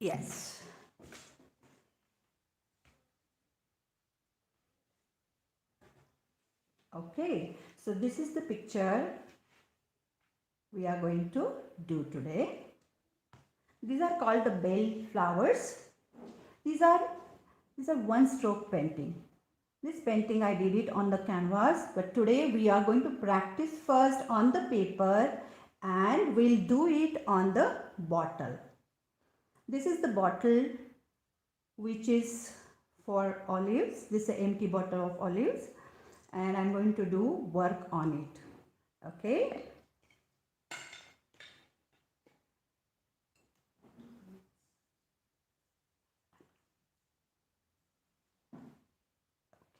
Yes. Okay, so this is the picture we are going to do today. These are called the bell flowers. These are one stroke painting. This painting I did it on the canvas, but today we are going to practice first on the paper and we'll do it on the bottle. This is the bottle which is for olives. This is an empty bottle of olives and I'm going to do work on it. Okay.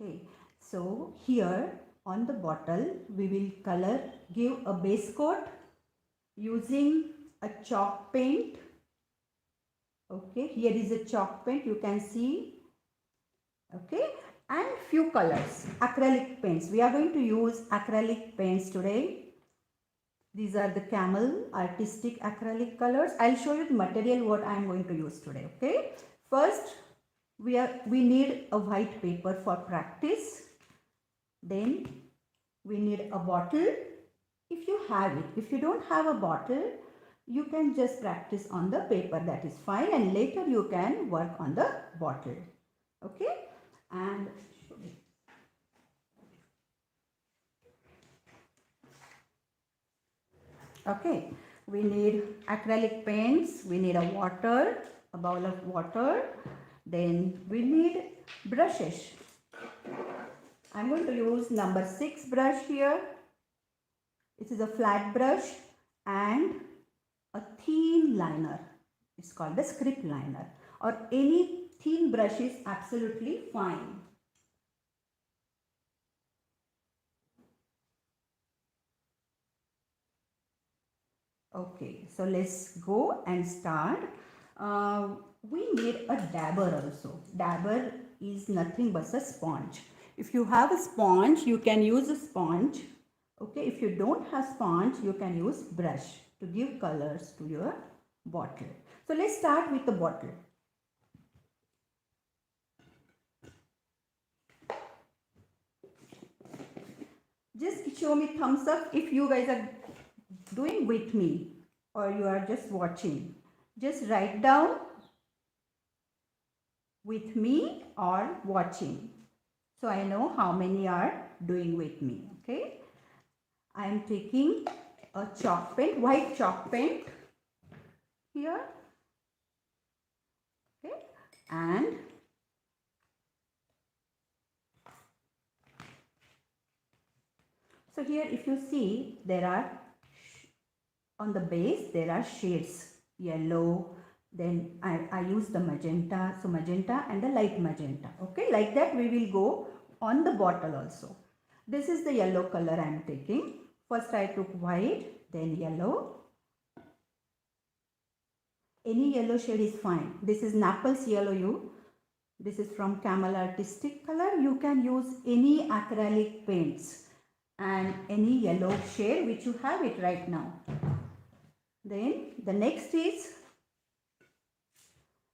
Okay, so here on the bottle we will give a base coat using a chalk paint. Okay, here is a chalk paint, you can see. Okay, and few colors, acrylic paints. We are going to use acrylic paints today. These are the Camel artistic acrylic colors. I'll show you the material what I am going to use today. Okay, first we need a white paper for practice. Then we need a bottle if you have it. If you don't have a bottle, you can just practice on the paper, that is fine, and later you can work on the bottle. Okay, and okay, we need acrylic paints, we need a bowl of water, then we need brushes. I'm going to use number 6 brush here. This is a flat brush and a thin liner. It's called the script liner, or any thin brush is absolutely fine. Okay, so let's go and start. We need a dabber also. Dabber is nothing but a sponge. If you have a sponge, you can use a sponge. Okay, if you don't have sponge, you can use brush to give colors to your bottle. So let's start with the bottle. Just show me thumbs up if you guys are doing with me or you are just watching. Just write down with me or watching, so I know how many are doing with me. Okay, I am taking a chalk paint, white chalk paint here. Okay, and so here if you see, there are on the base there are shades, yellow, then I use the magenta, so magenta and the light magenta. Okay, like that we will go on the bottle also. This is the yellow color I am taking. First I took white, then yellow. Any yellow shade is fine. This is Naples Yellow Hue. This is from Camel artistic color. You can use any acrylic paints and any yellow shade which you have it right now. Then the next is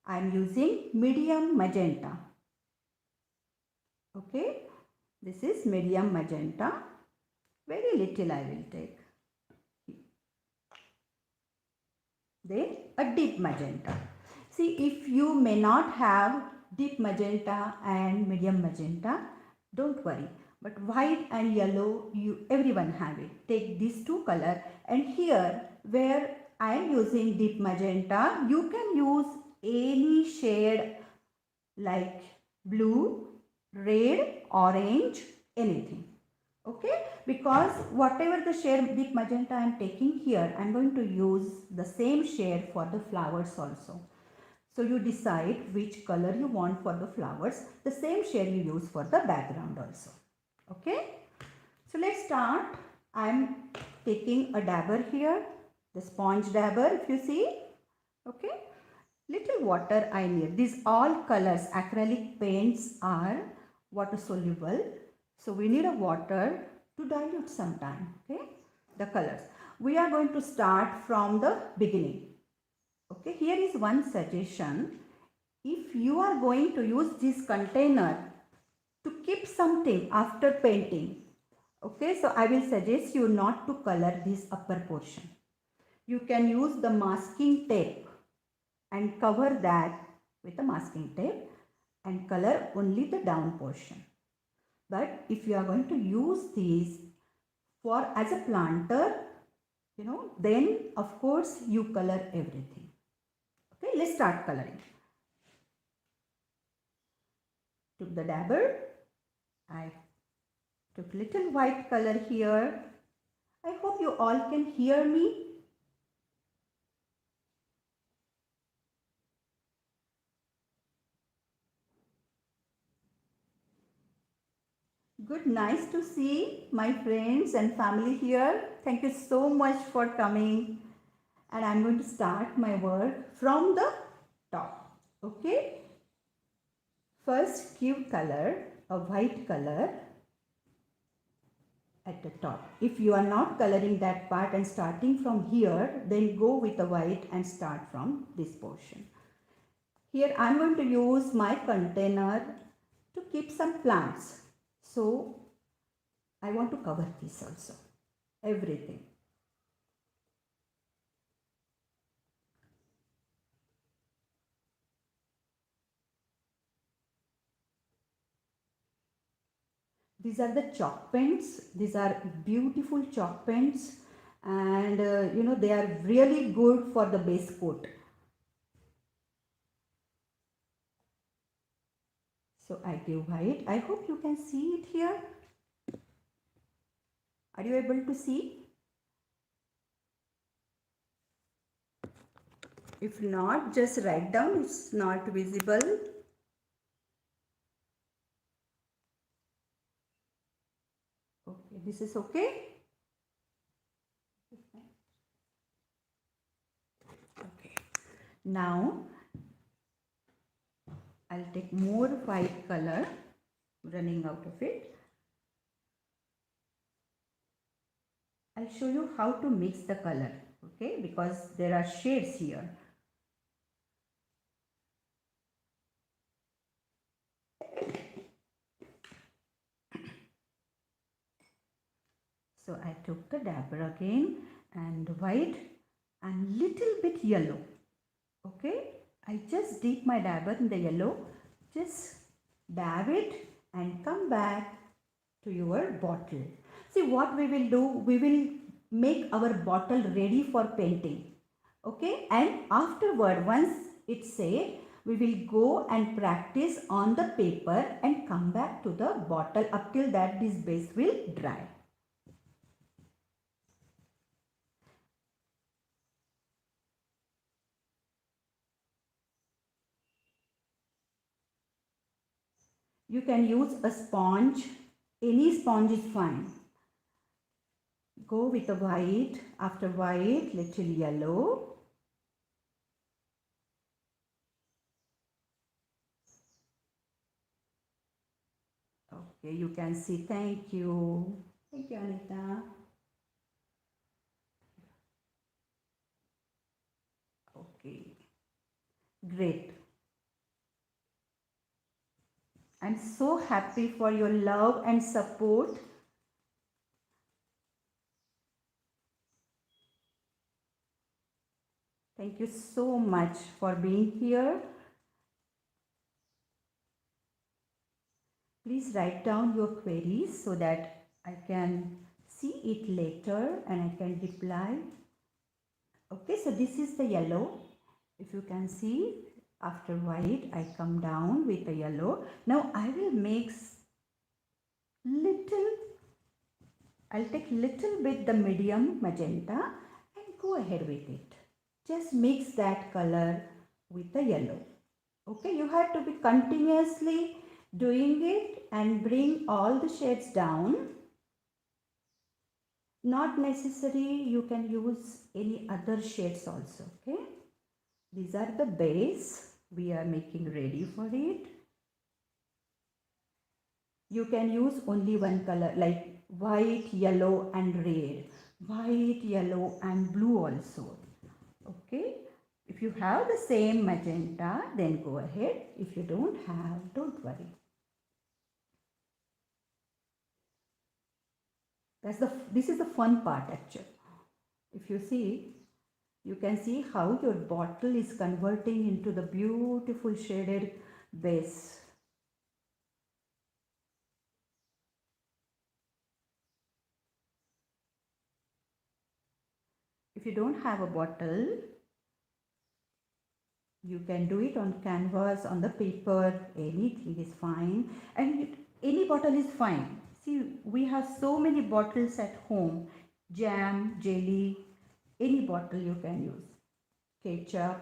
I am using medium magenta. Okay, this is medium magenta. Very little I will take. Then a deep magenta. See, if you may not have deep magenta and medium magenta, don't worry. But white and yellow, everyone have it. Take these two colors, and here where I am using deep magenta, you can use any shade like blue, red, orange, anything. Okay, because whatever the shade deep magenta I am taking here, I am going to use the same shade for the flowers also. So you decide which color you want for the flowers. The same shade you use for the background also. Okay, so let's start. I am taking a dabber here, the sponge dabber if you see. Okay, little water I need. These all colors, acrylic paints are water soluble. So we need a water to dilute sometime. Okay, the colors. We are going to start from the beginning. Okay, here is one suggestion. If you are going to use this container to keep something after painting, okay, so I will suggest you not to color this upper portion. You can use the masking tape and cover that with the masking tape and color only the down portion. But if you are going to use these for as a planter, then of course you color everything. Okay, let's start coloring. Took the dabber, I took little white color here. I hope you all can hear me. Good, nice to see my friends and family here. Thank you so much for coming. And I'm going to start my work from the top. Okay. First give color, a white color at the top. If you are not coloring that part and starting from here, then go with the white and start from this portion. Here I am going to use my container to keep some plants. So I want to cover this also, everything. These are the chalk paints. These are beautiful chalk paints, and they are really good for the base coat. So I give white. I hope you can see it here. Are you able to see? If not, just write down. It's not visible. Okay, this is okay. Okay. Now I'll take more white color, running out of it. I'll show you how to mix the color, okay, because there are shades here. So I took the dabber again and white and little bit yellow, okay. I just dip my dabber in the yellow, just dab it and come back to your bottle. See what we will do, we will make our bottle ready for painting, okay, and afterward once it's safe, we will go and practice on the paper and come back to the bottle up till that this base will dry. You can use a sponge, any sponge is fine. Go with the white, after white, little yellow. Okay, you can see, thank you. Thank you, Anita. Okay, great. I'm so happy for your love and support. Thank you so much for being here. Please write down your queries so that I can see it later and I can reply. Okay, so this is the yellow. If you can see, after white, I come down with the yellow. Now I will mix I'll take little bit the medium magenta and go ahead with it. Just mix that color with the yellow. Okay, you have to be continuously doing it and bring all the shades down. Not necessary, you can use any other shades also, okay. These are the base we are making ready for it. You can use only one color like white, yellow and red, white, yellow and blue also, okay. If you have the same magenta, then go ahead. If you don't have, don't worry. This is the fun part actually. If you see, you can see how your bottle is converting into the beautiful shaded base. If you don't have a bottle, you can do it on canvas, on the paper, anything is fine. And any bottle is fine. See, we have so many bottles at home. Jam, jelly, any bottle you can use. Ketchup.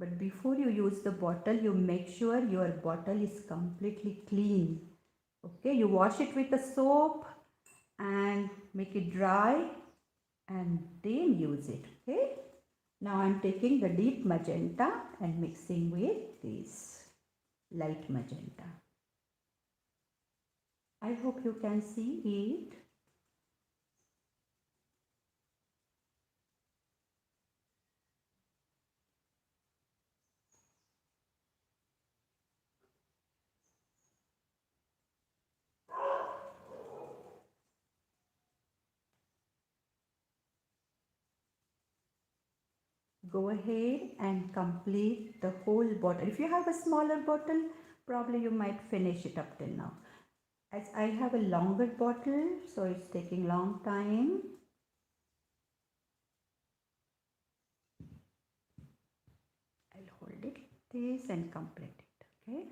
But before you use the bottle, you make sure your bottle is completely clean. Okay, you wash it with a soap and make it dry and then use it. Okay, now I'm taking the deep magenta and mixing with this light magenta. I hope you can see it. Go ahead and complete the whole bottle. If you have a smaller bottle, probably you might finish it up till now. As I have a longer bottle, so it's taking long time. I'll hold it this and complete it. Okay.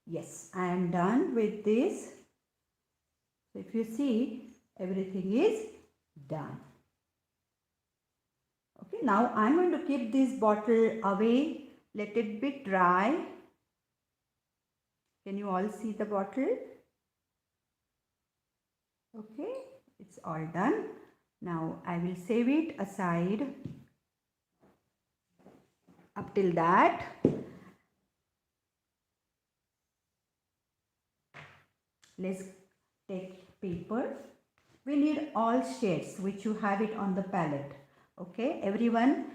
Yes, I am done with this. So if you see, everything is done. Okay, now I'm going to keep this bottle away, let it be dry. Can you all see the bottle? Okay, it's all done. Now I will save it aside. Up till that, let's take paper. We need all shades which you have it on the palette. Okay, everyone,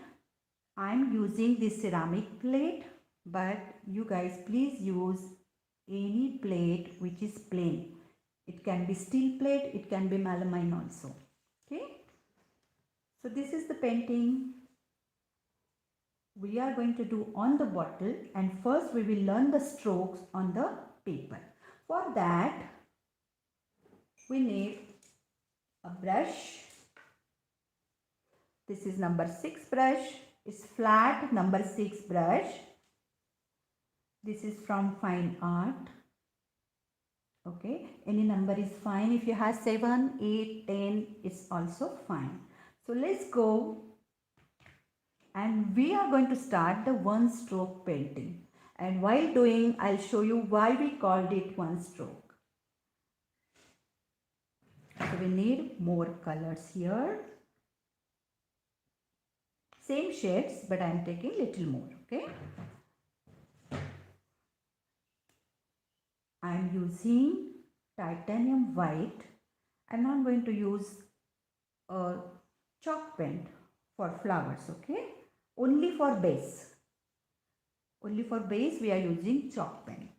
I'm using this ceramic plate, but you guys please use any plate which is plain. It can be steel plate, it can be melamine also. Okay, so this is the painting we are going to do on the bottle, and first we will learn the strokes on the paper. For that, we need a brush. This is number 6 brush. It's flat number 6 brush. This is from Fine Art. Okay, any number is fine. If you have 7, 8, 10, it's also fine. So let's go, and we are going to start the one stroke painting. And while doing, I'll show you why we called it one stroke. So we need more colors here. Same shades, but I am taking little more. Okay. I am using titanium white. I'm not going to use a chalk paint for flowers. Okay. Only for base. Only for base we are using chalk paint.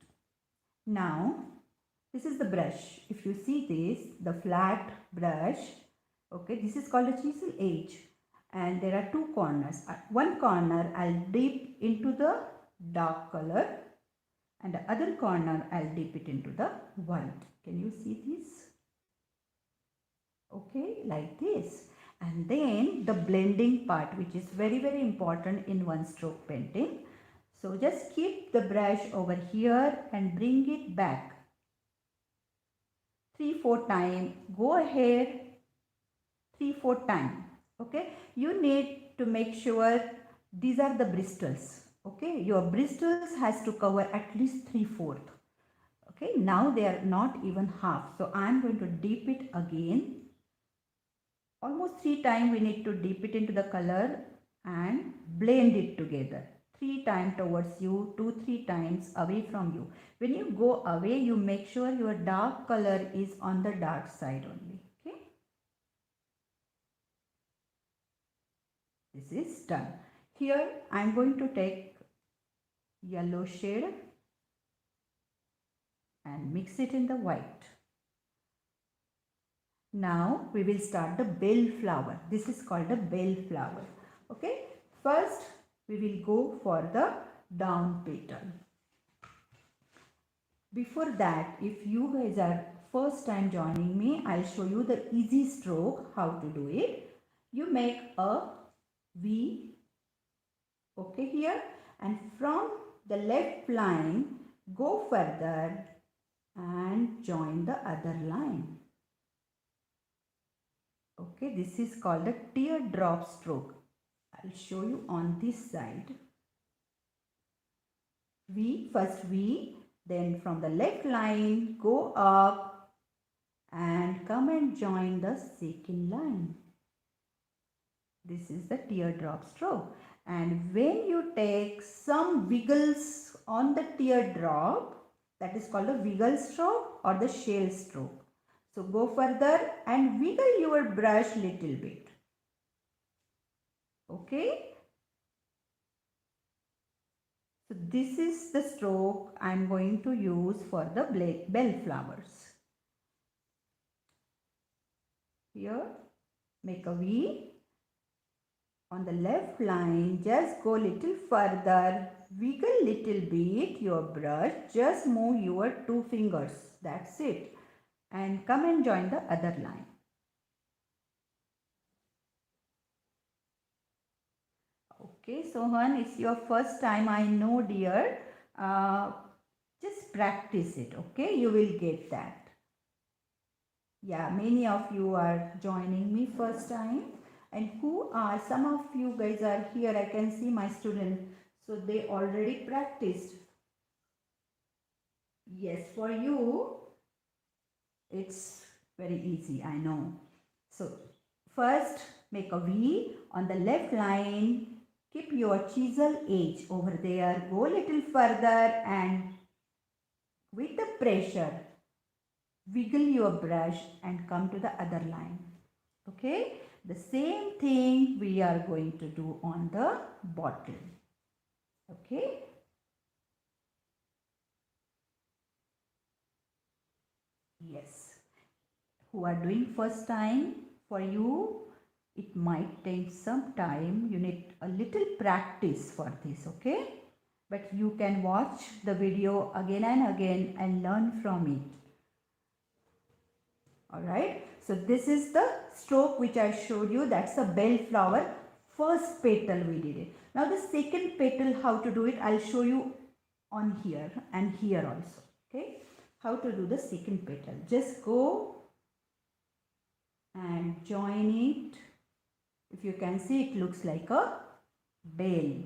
Now this is the brush. If you see this, the flat brush. Okay. This is called a chisel edge. And there are two corners. One corner I'll dip into the dark color, and the other corner I'll dip it into the white. Can you see this? Okay, like this. And then the blending part, which is very important in one stroke painting. So just keep the brush over here and bring it back 3-4 times. Go ahead 3-4 times. Okay, you need to make sure these are the bristles. Okay, your bristles has to cover at least 3/4. Okay, now they are not even half. So I am going to dip it again. Almost 3 times we need to dip it into the color and blend it together. 3 times towards you, 2-3 times away from you. When you go away, you make sure your dark color is on the dark side only. Okay. This is done. Here I am going to take yellow shade and mix it in the white. Now we will start the bell flower. This is called a bell flower. Okay. First we will go for the down petal. Before that, if you guys are first time joining me, I'll show you the easy stroke how to do it. You make a V, okay, here, and from the left line go further and join the other line. Okay, this is called a teardrop stroke. I'll show you on this side. V, first V, then from the left line go up and come and join the second line. This is the teardrop stroke. And when you take some wiggles on the teardrop, that is called a wiggle stroke or the shell stroke. So go further and wiggle your brush little bit. Okay. So this is the stroke I am going to use for the bell flowers. Here make a V. On the left line just go little further, wiggle little bit your brush, just move your 2 fingers, that's it, and come and join the other line. Okay, Sohan, it's your first time, I know dear. Just practice it, okay? You will get that. Yeah, many of you are joining me first time. And who are, some of you guys are here, I can see my student. So they already practiced. Yes, for you, it's very easy, I know. So first make a V on the left line. Keep your chisel edge over there. Go a little further and with the pressure, wiggle your brush and come to the other line. Okay. The same thing we are going to do on the bottle. Okay. Yes. Who are doing first time, for you, it might take some time. You need a little practice for this, okay? But you can watch the video again and again and learn from it. Alright, so this is the stroke which I showed you. That's a bell flower. First petal we did it. Now the second petal, how to do it, I'll show you on here and here also. Okay, how to do the second petal. Just go and join it. If you can see, it looks like a bell.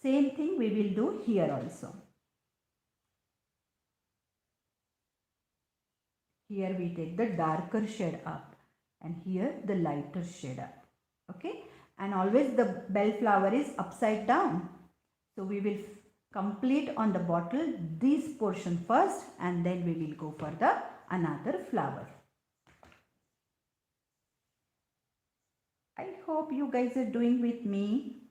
Same thing we will do here also. Here we take the darker shade up and here the lighter shade up. Okay, and always the bell flower is upside down. So we will complete on the bottle this portion first and then we will go for the another flower. I hope you guys are doing with me.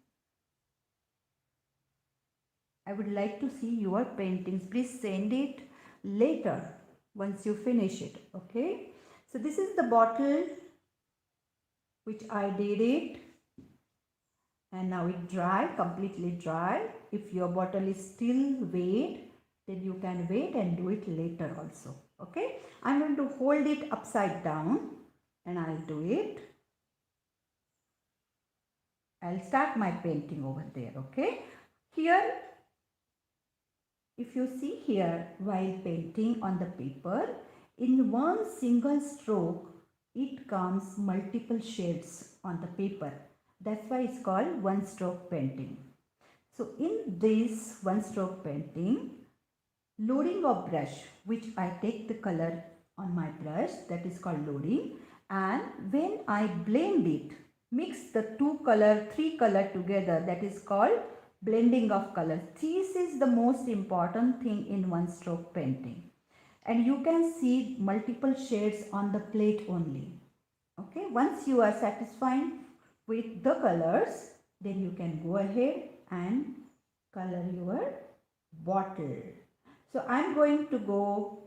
I would like to see your paintings. Please send it later once you finish it. Okay. So this is the bottle which I did it. And now it dry, completely dry. If your bottle is still wet, then you can wait and do it later also. Okay. I'm going to hold it upside down and I'll do it. I'll start my painting over there. Okay. Here, if you see here, while painting on the paper, in one single stroke, it comes multiple shades on the paper. That's why it's called one stroke painting. So in this one stroke painting, loading of brush, which I take the color on my brush, that is called loading. And when I blend it, mix the two color, three color together, that is called blending of colors. This is the most important thing in one stroke painting. And you can see multiple shades on the plate only. Okay, once you are satisfied with the colors, then you can go ahead and color your bottle. So I am going to go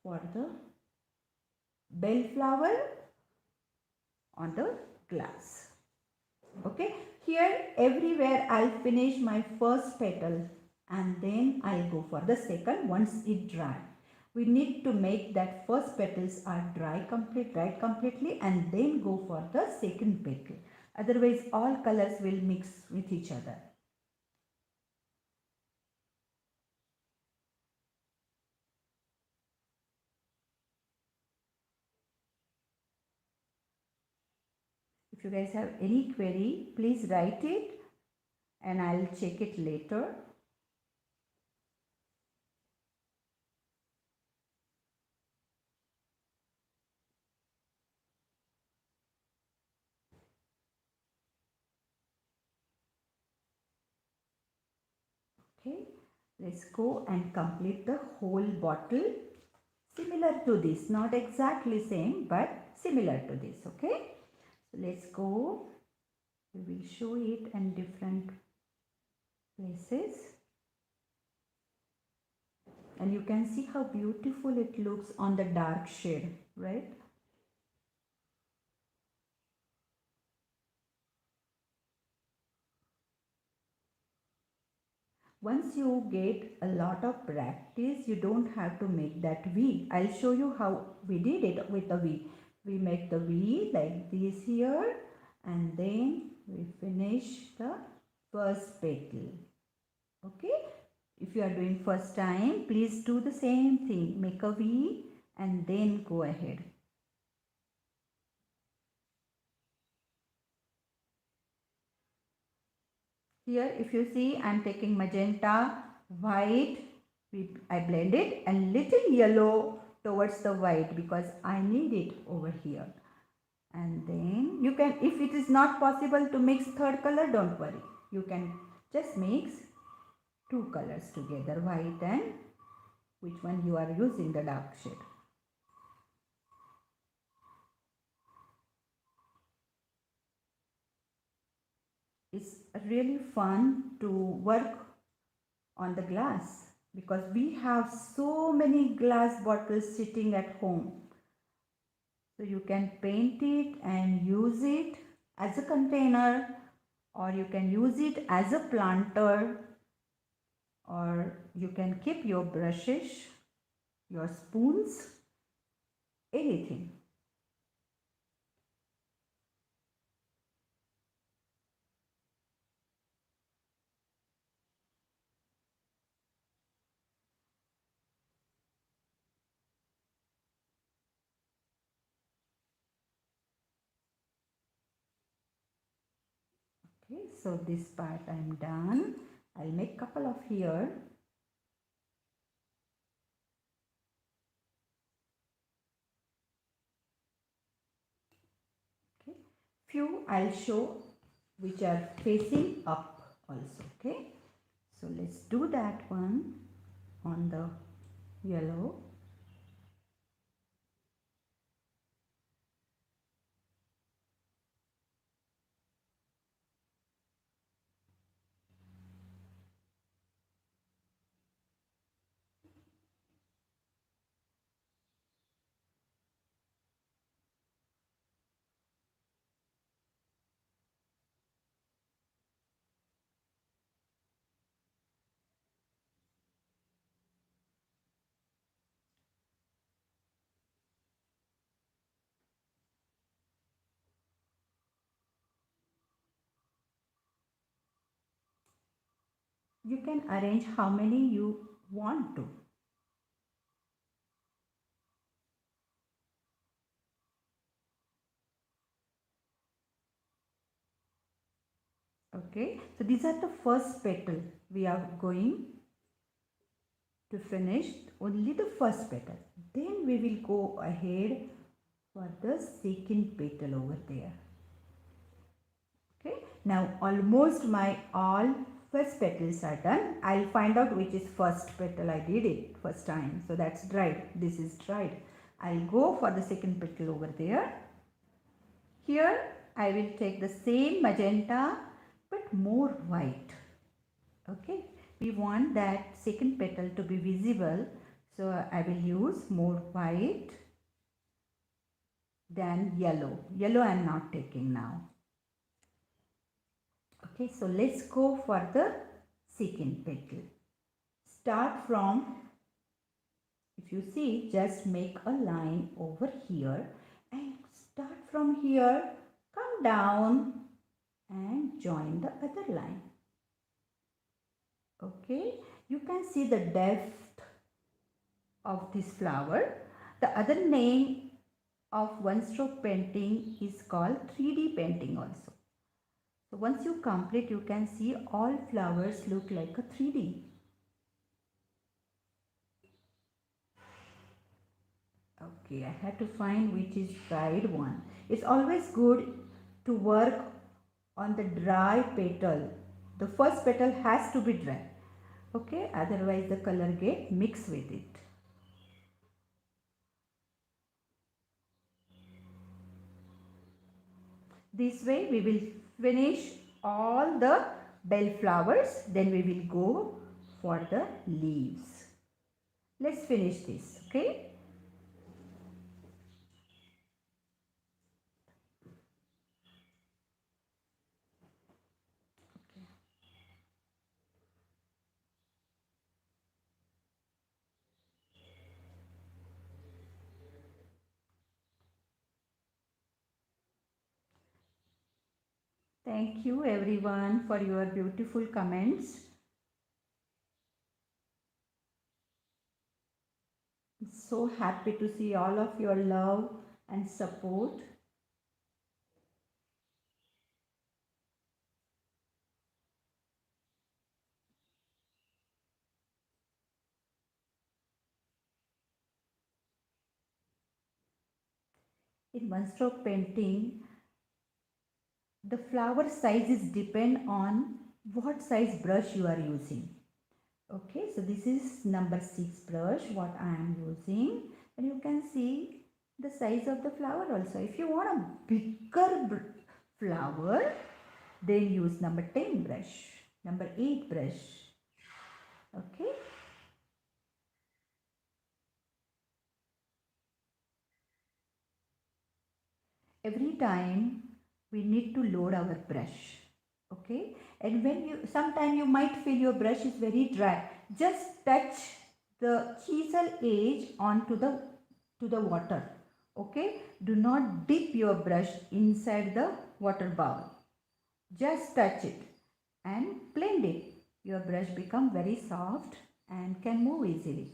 for the bellflower on the glass. Okay, here everywhere I'll finish my first petal and then I'll go for the second once it dry. We need to make that first petals are dry completely and then go for the second petal. Otherwise all colors will mix with each other. If you guys have any query, please write it and I'll check it later. Okay, let's go and complete the whole bottle similar to this, not exactly same but similar to this. Okay, so let's go. We will show it in different places and you can see how beautiful it looks on the dark shade, right? Once you get a lot of practice, you don't have to make that V. I'll show you how we did it with the V. We make the V like this here and then we finish the first petal. Okay. If you are doing first time, please do the same thing. Make a V and then go ahead. Here if you see, I am taking magenta, white, I blend it and little yellow towards the white because I need it over here. And then you can, if it is not possible to mix third color, don't worry. You can just mix two colors together, white and which one you are using, the dark shade. It's really fun to work on the glass because we have so many glass bottles sitting at home. So you can paint it and use it as a container or you can use it as a planter or you can keep your brushes, your spoons, anything. Okay, so this part I am done. I'll make couple of here. Okay, few I'll show which are facing up also. Okay, so let's do that one on the yellow. You can arrange how many you want to. Okay, so these are the first petal. We are going to finish only the first petal. Then we will go ahead for the second petal over there. Okay, now almost my all first petals are done. I'll find out which is first petal. I did it first time. So that's dried. This is dried. I'll go for the second petal over there. Here I will take the same magenta but more white. Okay. We want that second petal to be visible. So I will use more white than yellow. Yellow I am not taking now. Okay, so let's go for the second petal. Start from, if you see, just make a line over here and start from here, come down and join the other line. Okay, you can see the depth of this flower. The other name of one stroke painting is called 3D painting also. So once you complete, you can see all flowers look like a 3D. Okay, I had to find which is dried one. It's always good to work on the dry petal. The first petal has to be dry. Okay, otherwise the color get mixed with it. This way we will finish all the bell flowers, then we will go for the leaves. Let's finish this, okay? Thank you everyone for your beautiful comments. I'm so happy to see all of your love and support. In one stroke painting, the flower sizes depend on what size brush you are using. Okay, so this is number 6 brush what I am using, and you can see the size of the flower also. If you want a bigger flower, then use number 10 brush, number 8 brush. Okay. Every time we need to load our brush. Okay, and when you sometime you might feel your brush is very dry, just touch the chisel edge onto the water. Okay, do not dip your brush inside the water bowl, just touch it and blend it. Your brush become very soft and can move easily.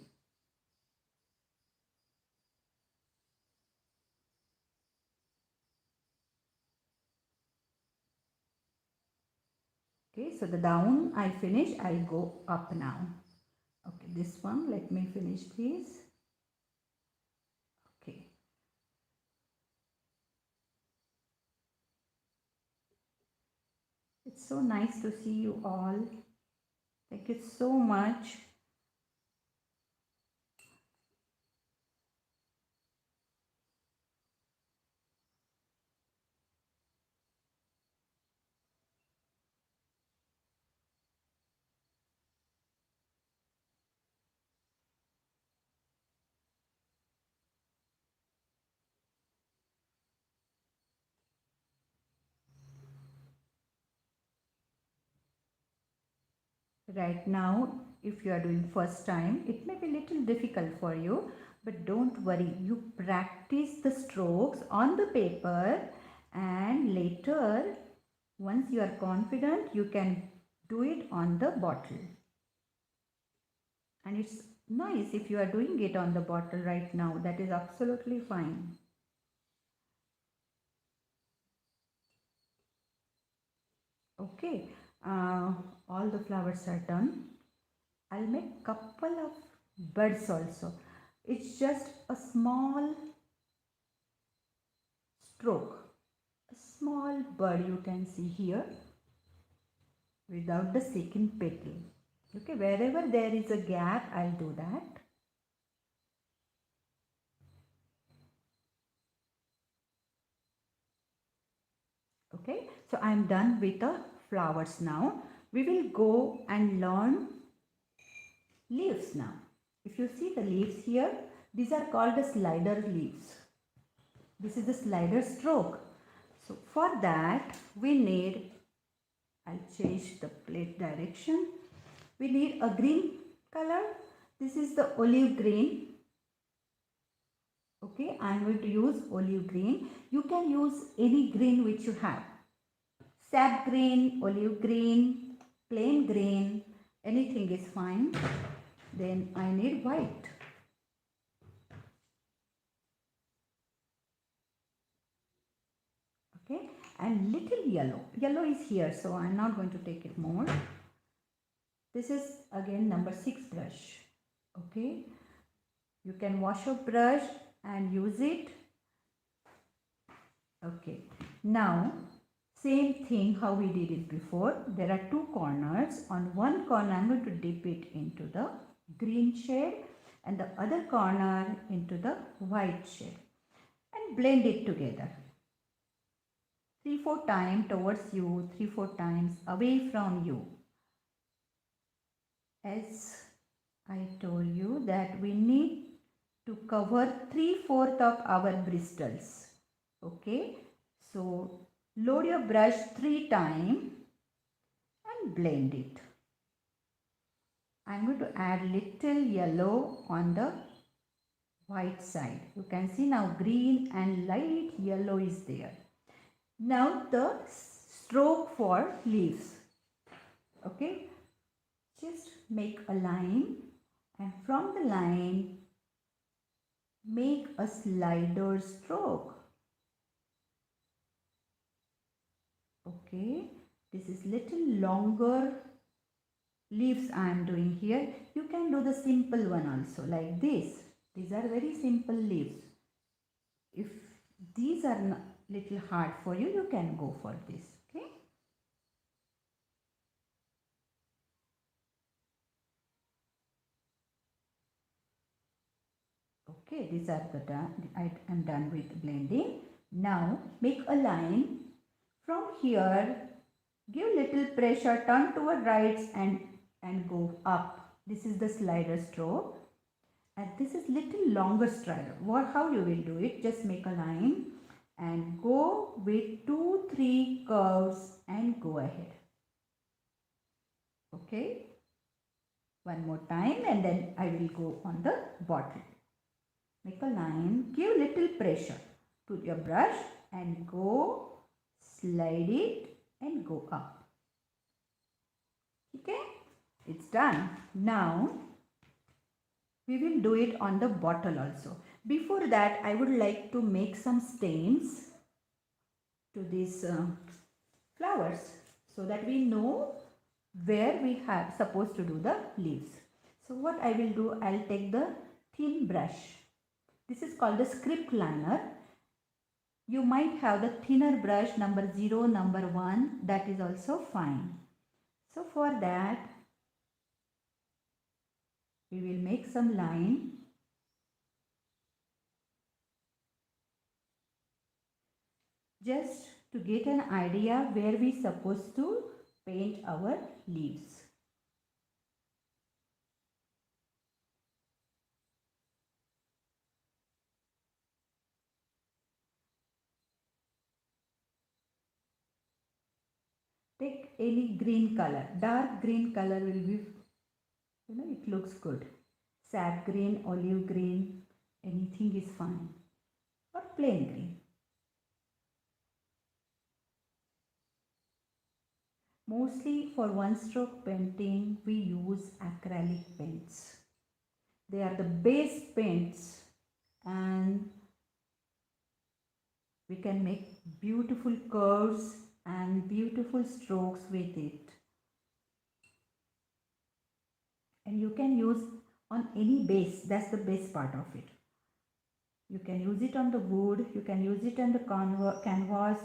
Okay, so the down I finish, I'll go up now. Okay, this one, let me finish this. Okay. It's so nice to see you all. Thank you so much. Right now, if you are doing first time, it may be little difficult for you, but don't worry. You practice the strokes on the paper, and later, once you are confident, you can do it on the bottle. And it's nice if you are doing it on the bottle right now. That is absolutely fine. Okay, all the flowers are done. I'll make couple of birds also. It's just a small stroke, a small bird you can see here. without the second petal. Okay, wherever there is a gap, I'll do that. Okay, so I'm done with the flowers now. We will go and learn leaves now. If you see the leaves here, these are called the slider leaves. This is the slider stroke. So for that we need, I'll change the plate direction. We need a green color. This is the olive green. Okay, I'm going to use olive green. You can use any green which you have. Sap green, olive green, plain green, anything is fine. Then I need white. Okay, and little yellow. Yellow is here, so I'm not going to take it more. This is again number 6 brush. Okay, you can wash your brush and use it. Okay, now same thing how we did it before. There are 2 corners. On one corner I'm going to dip it into the green shade and the other corner into the white shade and blend it together. 3-4 times towards you, 3-4 times away from you. As I told you that we need to cover 3/4 of our bristles. Okay, so load your brush 3 times and blend it. I'm going to add little yellow on the white side. You can see now green and light yellow is there. Now the stroke for leaves. Okay, just make a line and from the line make a slider stroke. Okay, this is little longer leaves I am doing here. You can do the simple one also like this. These are very simple leaves. If these are little hard for you, you can go for this. Okay. Okay, these are the done. I am done with blending. Now make a line from here. Give little pressure, turn toward right and go up. This is the slider stroke. And this is little longer slider. How you will do it? Just make a line and go with 2-3 curves and go ahead. Okay. One more time and then I will go on the bottle. Make a line, give little pressure to your brush and go, slide it and go up. Okay, it's done. Now we will do it on the bottle also. Before that, I would like to make some stains to these flowers so that we know where we have supposed to do the leaves. So what I will do, I'll take the thin brush. This is called the script liner. You might have the thinner brush number 0, number 1, that is also fine. So for that, we will make some line. Just to get an idea where we supposed to paint our leaves. Take any green color. Dark green color will be, it looks good. Sap green, olive green, anything is fine. Or plain green. Mostly for one stroke painting, we use acrylic paints. They are the base paints and we can make beautiful curves and beautiful strokes with it. And you can use on any base. That's the best part of it. You can use it on the wood, you can use it on the canvas,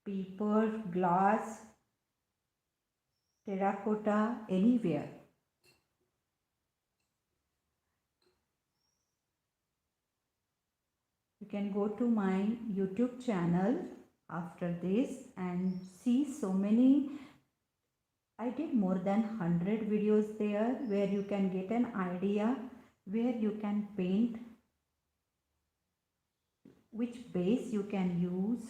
paper, glass, terracotta, anywhere. You can go to my YouTube channel after this and see so many. I did more than 100 videos there where you can get an idea where you can paint, which base you can use,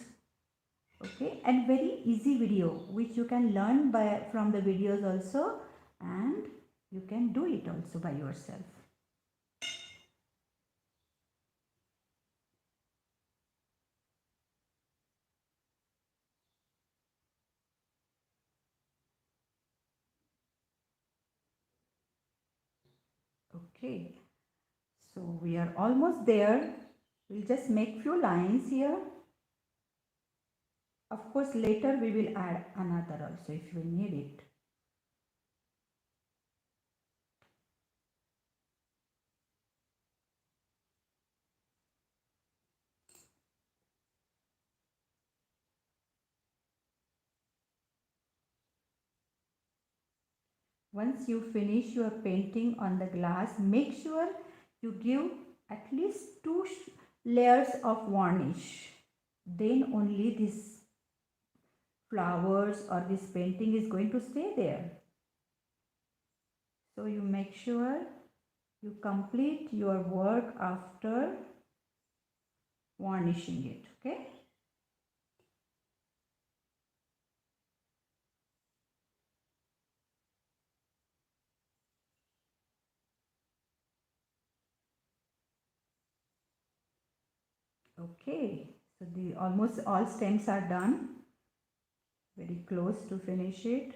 okay, and very easy video which you can learn from the videos also, and you can do it also by yourself. Okay, so we are almost there. We'll just make few lines here. Of course later we will add another also if we need it. Once you finish your painting on the glass, make sure you give at least 2 layers of varnish. Then only this flowers or this painting is going to stay there. So you make sure you complete your work after varnishing it, okay? Okay, so the almost all stems are done. Very close to finish it.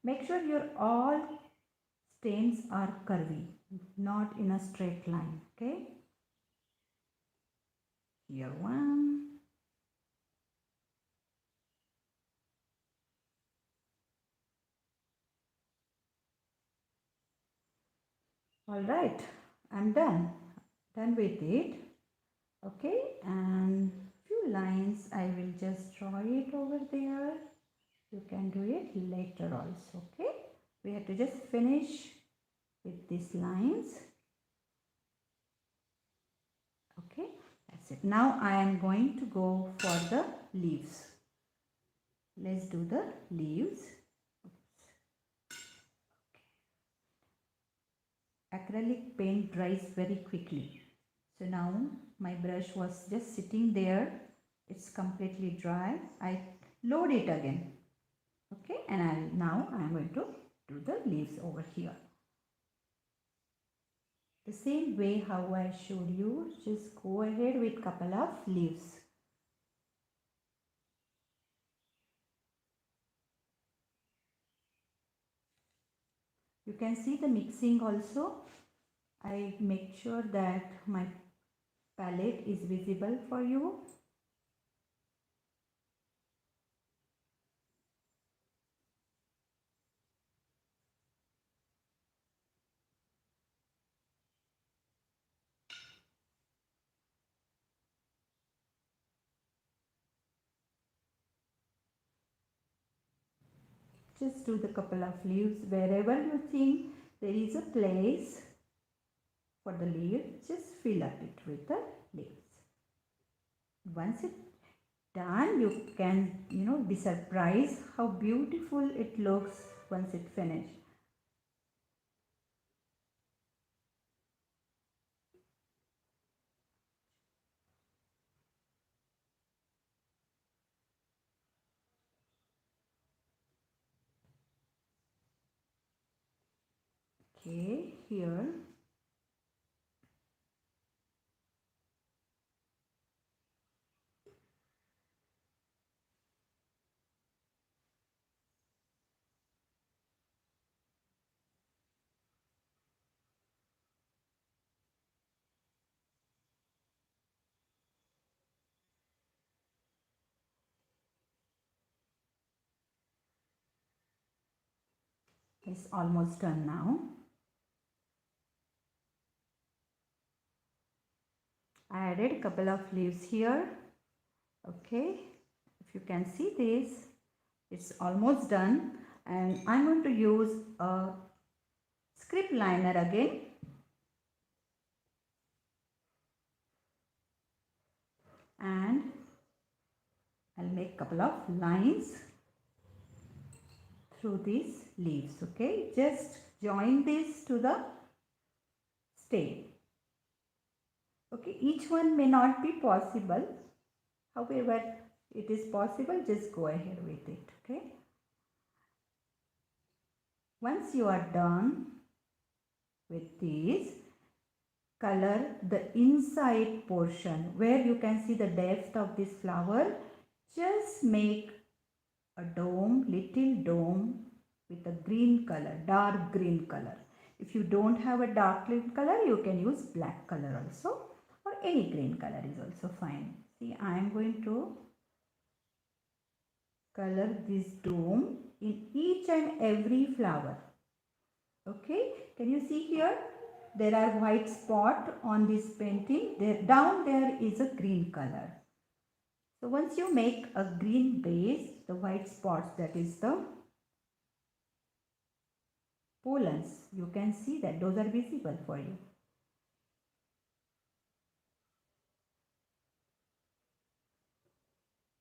Make sure your all stems are curvy, not in a straight line, okay? Here one. All right, I'm done with it. Okay, and few lines I will just draw it over there. You can do it later also, okay? We have to just finish with these lines. Okay, that's it. Now I am going to go for the leaves. Let's do the leaves. Acrylic paint dries very quickly. So now my brush was just sitting there. It's completely dry. I load it again. Okay, and now I am going to do the leaves over here. The same way how I showed you, just go ahead with couple of leaves. You can see the mixing also. I make sure that my palette is visible for you. Just do the couple of leaves wherever you think there is a place for the leaf, just fill up it with the leaves. Once it's done, you can be surprised how beautiful it looks once it finished. Okay, here it's almost done now. I added a couple of leaves here. Okay, if you can see this, It's almost done, and I'm going to use a script liner again, and I'll make a couple of lines through these leaves. Okay, just join this to the stem. Okay, each one may not be possible, however it is possible, just go ahead with it. Okay, once you are done with these, color the inside portion where you can see the depth of this flower. Just make a dome, little dome with a green color, dark green color. If you don't have a dark green color, you can use black color also, or any green color is also fine. See, I am going to color this dome in each and every flower. Okay, can you see here? There are white spot on this painting. There, down there is a green color. So once you make a green base, the white spots, that is the pollens, you can see that those are visible for you.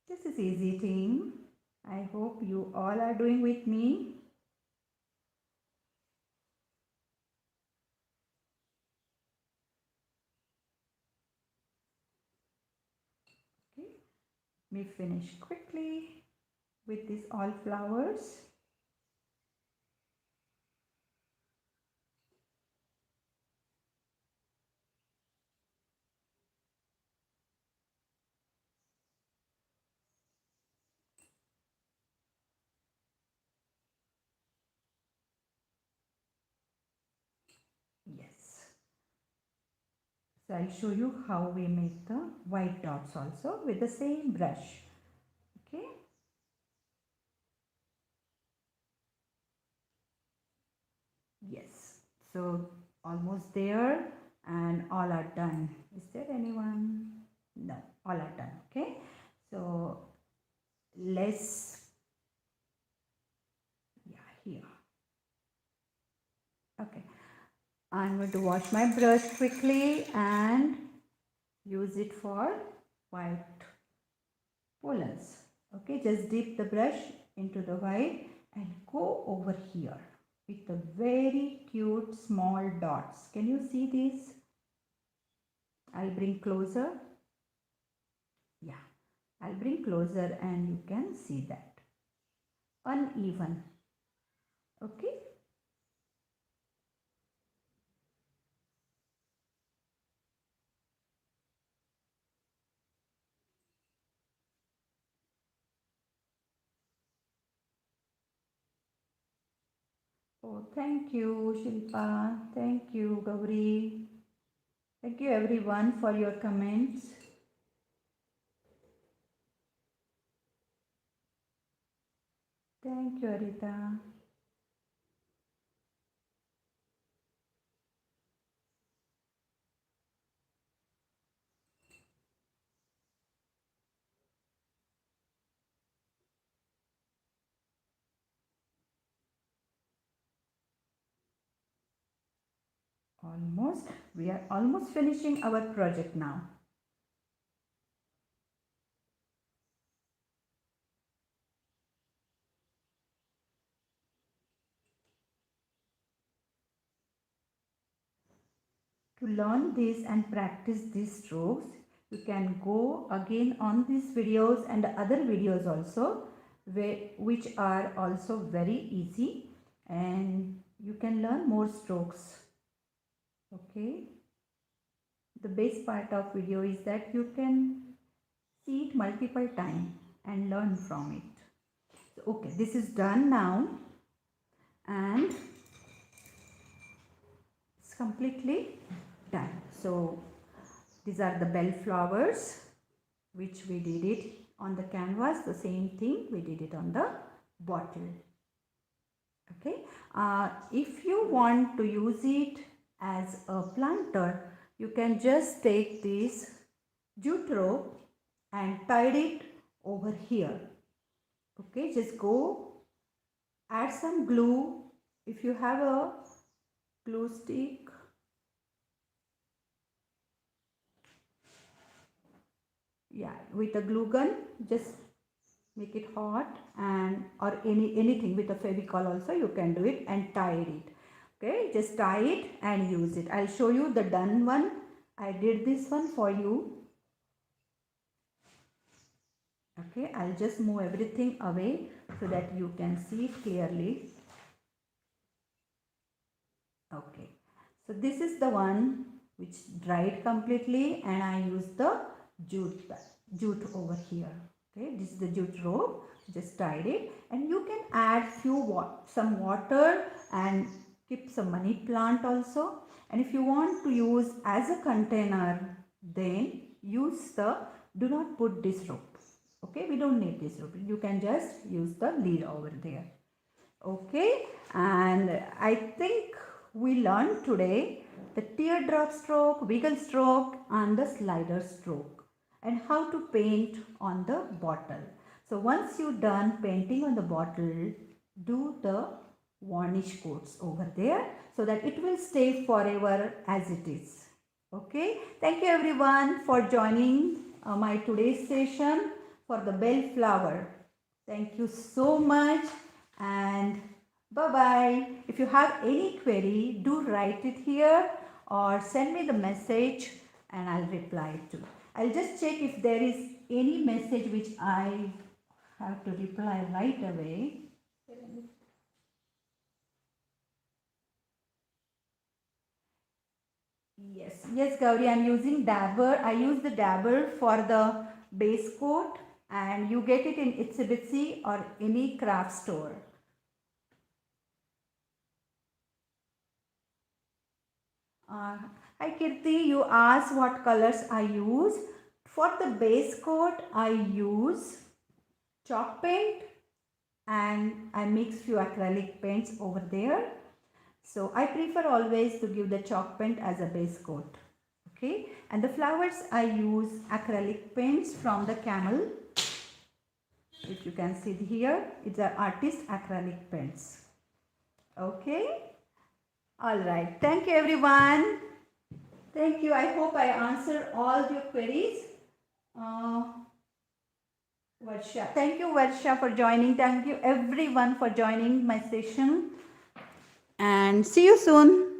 This is easy, team. I hope you all are doing with me. Okay, me finish quickly with these all flowers. Yes. So I'll show you how we make the white dots also with the same brush. Okay. Yes. So almost there and all are done. Is there anyone? No, all are done. Okay. So let's, yeah, here. Okay. I'm going to wash my brush quickly and use it for white pollens. Okay, just dip the brush into the white and go over here with the very cute small dots. Can you see these? I'll bring closer. Yeah, I'll bring closer and you can see that. Uneven. Okay. Oh, thank you, Shilpa. Thank you, Gauri. Thank you everyone for your comments. Thank you, Arita. Almost. We are almost finishing our project now. To learn this and practice these strokes, you can go again on these videos and other videos also, which are also very easy, and you can learn more strokes. Okay. The best part of video is that you can see it multiple times and learn from it. So, okay, this is done now and it's completely done. So these are the bell flowers which we did it on the canvas. The same thing we did it on the bottle. Okay. If you want to use it as a planter, you can just take this jute rope and tie it over here. Okay, just go add some glue. If you have a glue stick, yeah, with a glue gun, just make it hot, and or anything with a Fevicol also you can do it, and tie it. Okay, just tie it and use it. I'll show you the done one. I did this one for you. Okay, I'll just move everything away so that you can see it clearly. Okay, so this is the one which dried completely, and I used the jute over here. Okay, this is the jute rope. Just tied it, and you can add some water and keep some money plant also. And if you want to use as a container, then use the, do not put this rope. Okay, we don't need this rope. You can just use the lid over there. Okay, and I think we learned today the teardrop stroke, wiggle stroke, and the slider stroke, and how to paint on the bottle. So once you done painting on the bottle, do the varnish coats over there so that it will stay forever as it is. Okay, thank you everyone for joining my today's session for the bellflower. Thank you so much, and bye bye. If you have any query, do write it here or send me the message and I'll reply to. I'll just check if there is any message which I have to reply right away. Yes, Gauri, I'm using dabber. I use the dabber for the base coat, and you get it in Itsy Bitsy or any craft store. Hi Kirti, you asked what colors I use. For the base coat, I use chalk paint, and I mix few acrylic paints over there. So I prefer always to give the chalk paint as a base coat. Okay, and the flowers I use acrylic paints from the Camel. If you can see here, it's an artist acrylic paints. Okay, all right. Thank you everyone. Thank you. I hope I answered all your queries. Varsha. Thank you, Varsha, for joining. Thank you everyone for joining my session. And see you soon.